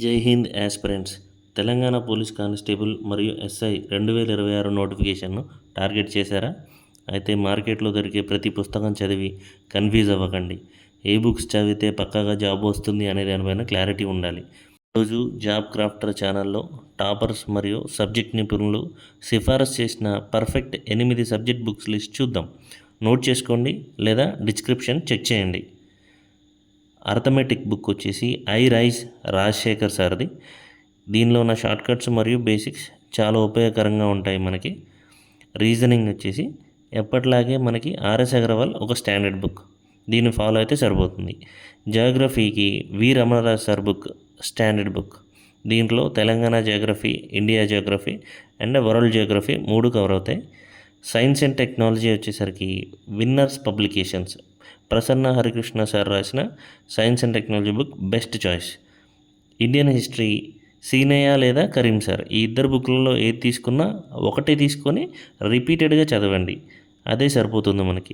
జై Hind aspirants. Telangana police constable మరియు SI 2026 నోటిఫికేషన్ను టార్గెట్ చేశారా? అయితే మార్కెట్లో దొరికే ప్రతి పుస్తకం చదివి కన్ఫ్యూజ్ అవ్వకండి. ఏ బుక్స్ చదివితే పక్కాగా జాబ్ వస్తుంది అనే దానిపైన క్లారిటీ ఉండాలి. ఈరోజు జాబ్ క్రాఫ్టర్ ఛానల్లో టాపర్స్ మరియు సబ్జెక్ట్ నిపుణులు సిఫారసు చేసిన పర్ఫెక్ట్ 8 సబ్జెక్ట్ బుక్స్ లిస్ట్ చూద్దాం. నోట్ చేసుకోండి లేదా డిస్క్రిప్షన్ చెక్ చేయండి. అర్థమెటిక్ బుక్ వచ్చేసి ఐ రైజ్ రాజశేఖర్ సార్ది. దీనిలో ఉన్న షార్ట్కట్స్ మరియు బేసిక్స్ చాలా ఉపయోగకరంగా ఉంటాయి మనకి. రీజనింగ్ వచ్చేసి ఎప్పటిలాగే మనకి ఆర్ఎస్ అగర్వాల్ ఒక స్టాండర్డ్ బుక్, దీన్ని ఫాలో అయితే సరిపోతుంది. జియోగ్రఫీకి V Ramanaraj sir book standard book. దీంట్లో Telangana geography, India geography and world geography 3 cover అవుతాయి. సైన్స్ అండ్ టెక్నాలజీ వచ్చేసరికి Winners Publications Prasanna Harikrishna sir రాసిన science and technology book best choice. Indian history Seenaiah లేదా కరీం సార్, ఈ ఇద్దరు బుక్లలో ఏది తీసుకున్నా ఒకటే తీసుకొని రిపీటెడ్గా చదవండి, అదే సరిపోతుంది మనకి.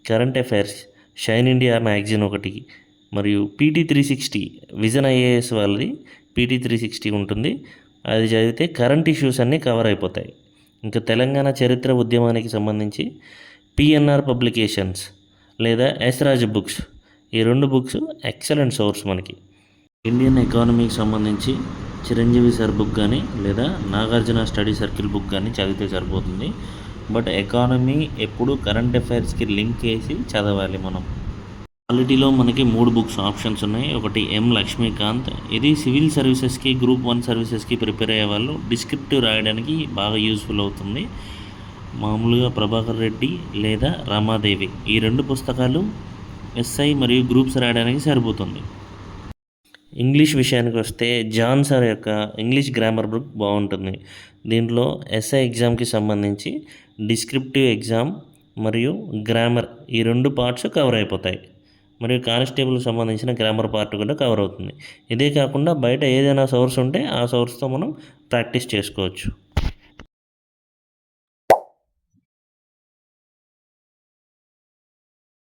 Current affairs shine India magazine ఒకటి, మరియు పీటీ 360 విజన్ ఐఏఎస్ వాళ్ళది పీటీ 360 ఉంటుంది. అది చదివితే కరెంట్ ఇష్యూస్ అన్నీ కవర్ అయిపోతాయి. ఇంకా తెలంగాణ చరిత్ర ఉద్యమానికి సంబంధించి పిఎన్ఆర్ పబ్లికేషన్స్ లేదా ఎస్రాజ్ బుక్స్, ఈ 2 బుక్స్ ఎక్సలెంట్ సోర్స్ మనకి. ఇండియన్ ఎకానమీకి సంబంధించి చిరంజీవి సార్ బుక్ కానీ లేదా నాగార్జున స్టడీ సర్కిల్ బుక్ కానీ చదివితే సరిపోతుంది. బట్ ఎకానమీ ఎప్పుడు కరెంట్ అఫైర్స్కి లింక్ చేసి చదవాలి మనం. క్వాలిటీలో మనకి 3 బుక్స్ ఆప్షన్స్ ఉన్నాయి. ఒకటి ఎం లక్ష్మీకాంత్, ఇది సివిల్ సర్వీసెస్కి, గ్రూప్ 1 సర్వీసెస్కి ప్రిపేర్ అయ్యే వాళ్ళు డిస్క్రిప్టివ్ రాయడానికి బాగా యూస్ఫుల్ అవుతుంది. మామూలుగా ప్రభాకర్ రెడ్డి లేదా రమాదేవి, ఈ 2 పుస్తకాలు ఎస్ఐ మరియు గ్రూప్స్ రాయడానికి సరిపోతుంది. ఇంగ్లీష్ విషయానికి వస్తే జాన్ సార్ యొక్క ఇంగ్లీష్ గ్రామర్ బుక్ బాగుంటుంది. దీంట్లో ఎస్ఐ ఎగ్జామ్కి సంబంధించి డిస్క్రిప్టివ్ ఎగ్జామ్ మరియు గ్రామర్, ఈ 2 పార్ట్స్ కవర్ అయిపోతాయి. మరియు కానిస్టేబుల్కి సంబంధించిన గ్రామర్ పార్ట్ కూడా కవర్ అవుతుంది. ఇదే కాకుండా బయట ఏదైనా సోర్స్ ఉంటే ఆ సోర్స్తో మనం ప్రాక్టీస్ చేసుకోవచ్చు.